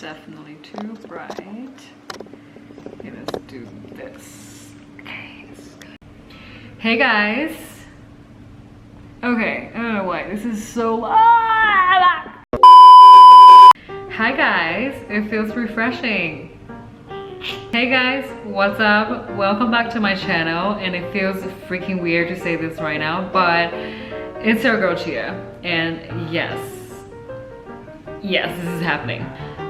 definitely too bright. Okay, let's do this. Okay, this is good. Hey guys. Okay, I don't know why this is so loud. Hi guys, it feels refreshing. Hey guys, what's up? Welcome back to my channel, and it feels freaking weird to say this right now, but it's your girl Chia, and yes, this is happening.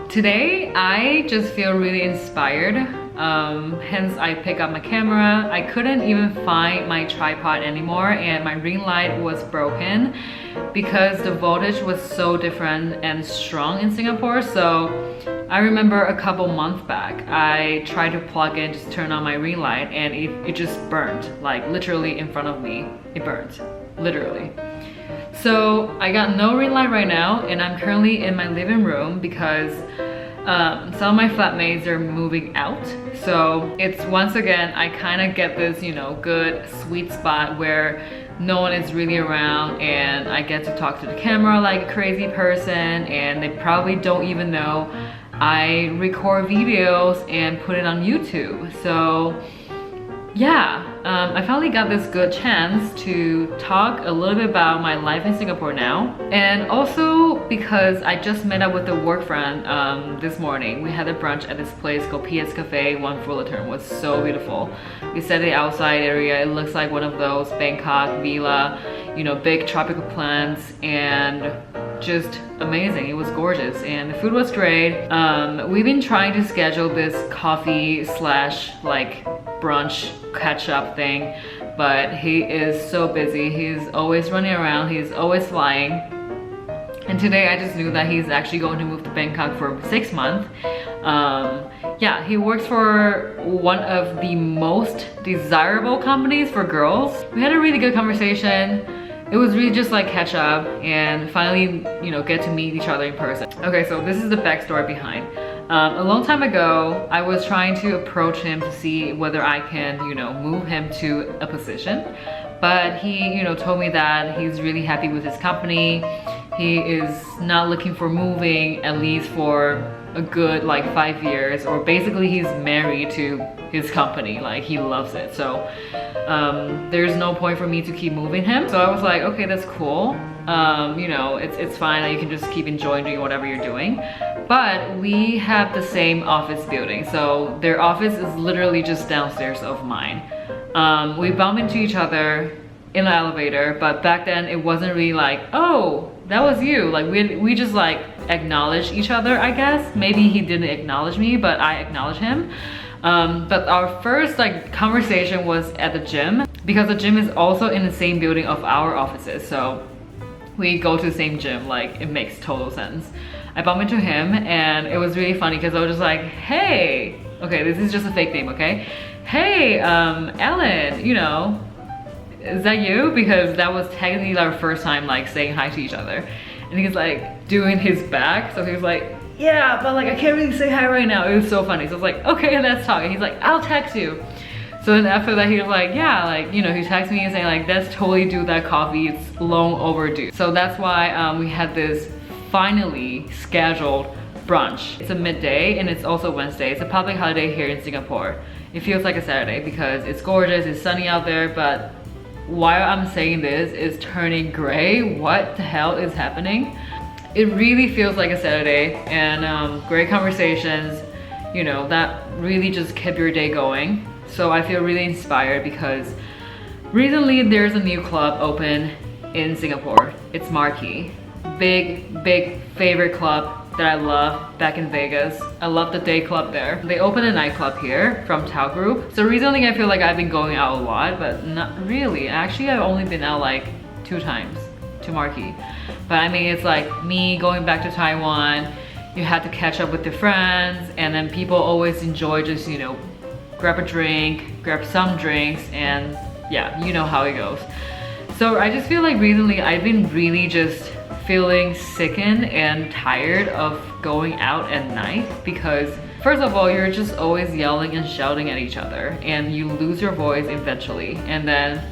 Today, I just feel really inspired, hence I pick up my camera. I couldn't even find my tripod anymore, and my ring light was broken because the voltage was so different and strong in Singapore. So I remember a couple months back, I tried to plug in, just turn on my ring light, and it just burned, like literally in front of me. It burned, literally. So I got no ring light right now, and I'm currently in my living room because some of my flatmates are moving out. So it's once again, I kind of get this, you know, good sweet spot where no one is really around and I get to talk to the camera like a crazy person, and they probably don't even know I record videos and put it on YouTube. So yeah, I finally got this good chance to talk a little bit about my life in Singapore now. And also because I just met up with a work friend this morning. We had a brunch at this place called PS Cafe, One Fullerton. It was so beautiful. We sat in the outside area. It looks like one of those Bangkok villa, you know, big tropical plants, and just amazing. It was gorgeous and the food was great. We've been trying to schedule this coffee slash like brunch catch up thing, but he is so busy. He's always running around, he's always flying. And today I just knew that he's actually going to move to Bangkok for 6 months. Yeah, he works for one of the most desirable companies for girls. We had a really good conversation. It was really just like catch up and finally, you know, get to meet each other in person. Okay, so this is the backstory behind. A long time ago, I was trying to approach him to see whether I can, you know, move him to a position. But he, you know, told me that he's really happy with his company. He is not looking for moving, at least for a good like 5 years, or basically he's married to his company, like he loves it. So there's no point for me to keep moving him. So I was like, okay, that's cool. You know, it's fine. You can just keep enjoying doing whatever you're doing. But we have the same office building, so their office is literally just downstairs of mine. We bump into each other in the elevator, but back then it wasn't really like, oh, that was you. Like we just like acknowledged each other, I guess. Maybe he didn't acknowledge me, but I acknowledged him. But our first like conversation was at the gym, because the gym is also in the same building of our offices. So we go to the same gym, like it makes total sense. I bumped into him and it was really funny because I was just like, hey, okay, this is just a fake name, okay? Hey, Ellen, you know, is that you? Because that was technically our first time like saying hi to each other. And he's like doing his back, so he was like, yeah, but like I can't really say hi right now. It was so funny. So I was like, okay, let's talk. And he's like, I'll text you. So then after that, he was like, yeah, like, you know, he texted me and saying like, let's totally do that coffee. It's long overdue. So that's why we had this finally scheduled brunch. It's a midday and it's also Wednesday. It's a public holiday here in Singapore. It feels like a Saturday because it's gorgeous, it's sunny out there, but while I'm saying this, it's turning gray. What the hell is happening? It really feels like a Saturday, and great conversations, you know, that really just kept your day going. So I feel really inspired because recently there's a new club open in Singapore. It's Marquee. Big favorite club that I love back in Vegas. I love the day club there. They opened a nightclub here from Tao Group. So recently I feel like I've been going out a lot, but not really. Actually, I've only been out like 2 times to Marquee. But I mean, it's like me going back to Taiwan. You had to catch up with your friends, and then people always enjoy just, you know, grab a drink, grab some drinks, and yeah, you know how it goes. So I just feel like recently I've been really just feeling sickened and tired of going out at night, because first of all, you're just always yelling and shouting at each other and you lose your voice eventually. And then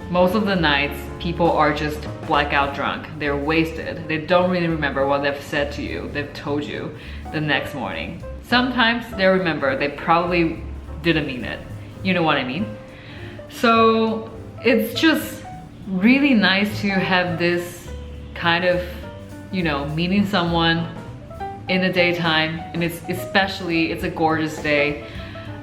most of the nights people are just blackout drunk. They're wasted. They don't really remember what they've said to you, they've told you the next morning. Sometimes they remember, they probably didn't mean it. You know what I mean? So it's just really nice to have this kind of, you know, meeting someone in the daytime, and it's a gorgeous day.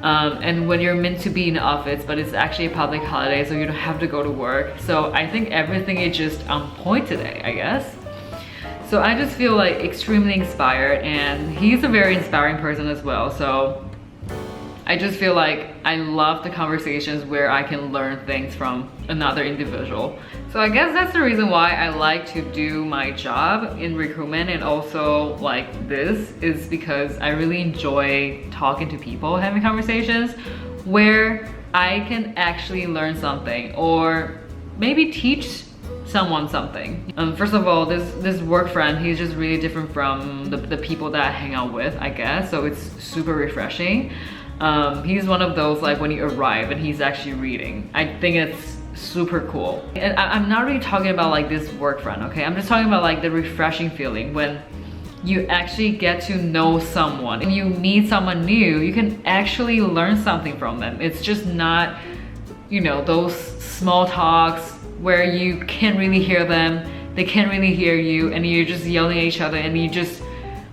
And when you're meant to be in the office, but it's actually a public holiday, so you don't have to go to work. So I think everything is just on point today, I guess. So I just feel like extremely inspired, and he's a very inspiring person as well. So I just feel like I love the conversations where I can learn things from another individual. So I guess that's the reason why I like to do my job in recruitment, and also like this is because I really enjoy talking to people, having conversations where I can actually learn something or maybe teach someone something. First of all, this work friend, he's just really different from the people that I hang out with, I guess. So it's super refreshing. He's one of those like when you arrive and he's actually reading. I think it's super cool. And I'm not really talking about like this work friend, okay? I'm just talking about like the refreshing feeling when you actually get to know someone and you meet someone new. You can actually learn something from them. It's just not, you know, those small talks where you can't really hear them, they can't really hear you, and you're just yelling at each other, and you just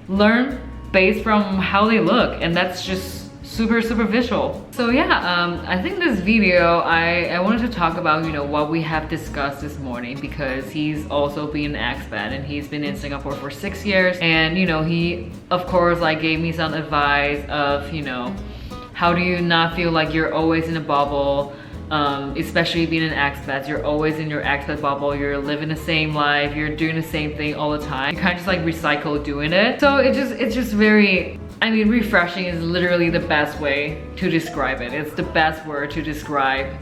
learn based from how they look, and that's just super visual. So yeah, I think this video I wanted to talk about, you know, what we have discussed this morning, because he's also been an expat and he's been in Singapore for 6 years, and you know, he of course like gave me some advice of, you know, how do you not feel like you're always in a bubble, especially being an expat. You're always in your expat bubble, you're living the same life, you're doing the same thing all the time, you kind of just like recycle doing it. So it's just very, I mean, refreshing is literally the best way to describe it. It's the best word to describe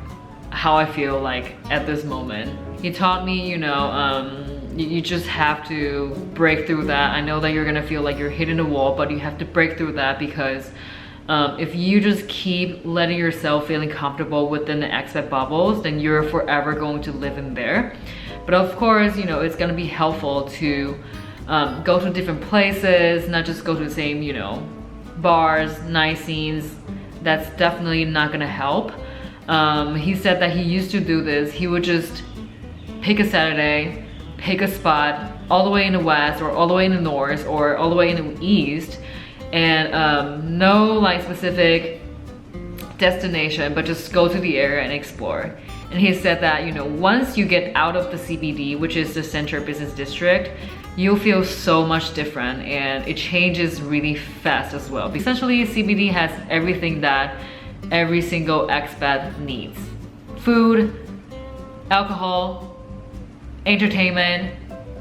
how I feel like at this moment. He taught me, you know, you just have to break through that. I know that you're gonna feel like you're hitting a wall, but you have to break through that, because if you just keep letting yourself feeling comfortable within the expat bubbles, then you're forever going to live in there. But of course, you know, it's gonna be helpful to go to different places, not just go to the same, you know, bars, nice scenes. That's definitely not gonna help. He said that he used to do this. He would just pick a Saturday, pick a spot all the way in the west, or all the way in the north, or all the way in the east, and no like specific destination, but just go to the area and explore. And he said that, you know, once you get out of the CBD, which is the Center Business District, you'll feel so much different, and it changes really fast as well. Essentially, CBD has everything that every single expat needs: food, alcohol, entertainment,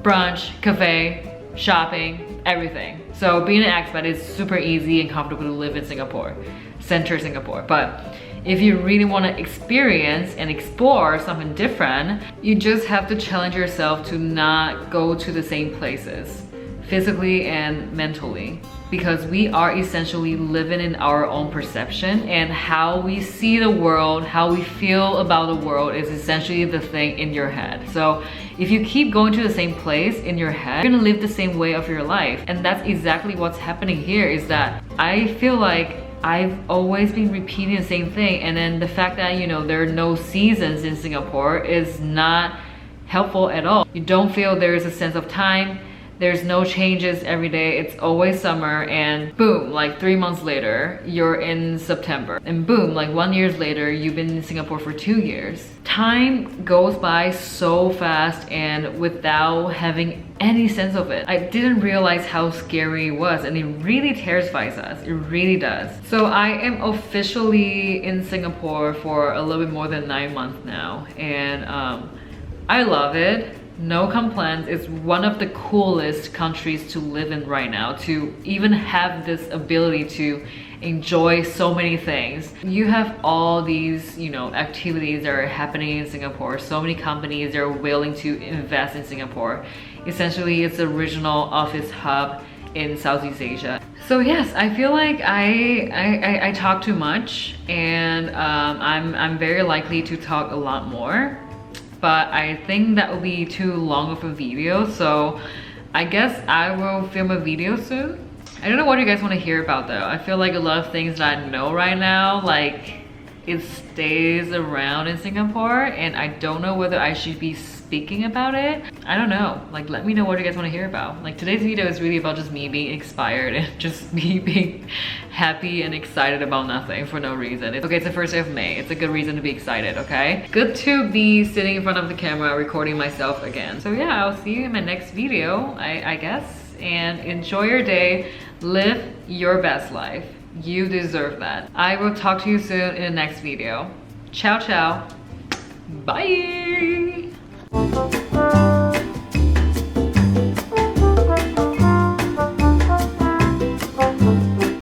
brunch, cafe, shopping, everything. So being an expat is super easy and comfortable to live in Singapore, center Singapore. But if you really want to experience and explore something different, you just have to challenge yourself to not go to the same places, physically and mentally, because we are essentially living in our own perception, and how we see the world, how we feel about the world is essentially the thing in your head. So if you keep going to the same place in your head, you're gonna live the same way of your life. And that's exactly what's happening here, is that I feel like I've always been repeating the same thing, and then the fact that, you know, there are no seasons in Singapore is not helpful at all. You don't feel there is a sense of time. There's no changes every day. It's always summer, and boom, like 3 months later, you're in September. And boom, like 1 year later, you've been in Singapore for 2 years. Time goes by so fast and without having any sense of it. I didn't realize how scary it was, and it really terrifies us. It really does. So I am officially in Singapore for a little bit more than 9 months now, and I love it. No complaints. It's one of the coolest countries to live in right now, to even have this ability to enjoy so many things. You have all these, you know, activities that are happening in Singapore. So many companies are willing to invest in Singapore. Essentially, it's the regional office hub in Southeast Asia. So yes, I feel like I talk too much, and I'm very likely to talk a lot more. but I think that will be too long of a video, so I guess I will film a video soon. I don't know what you guys want to hear about though. I feel like a lot of things that I know right now, like it stays around in Singapore, and I don't know whether I should be speaking about it. I don't know, like let me know what you guys want to hear about. Like today's video is really about just me being inspired and just me being happy and excited about nothing for no reason. Okay, it's the first day of May. It's a good reason to be excited, okay? Good to be sitting in front of the camera recording myself again. So yeah, I'll see you in my next video, I guess. And enjoy your day. Live your best life. You deserve that. I will talk to you soon in the next video. Ciao, ciao. Bye.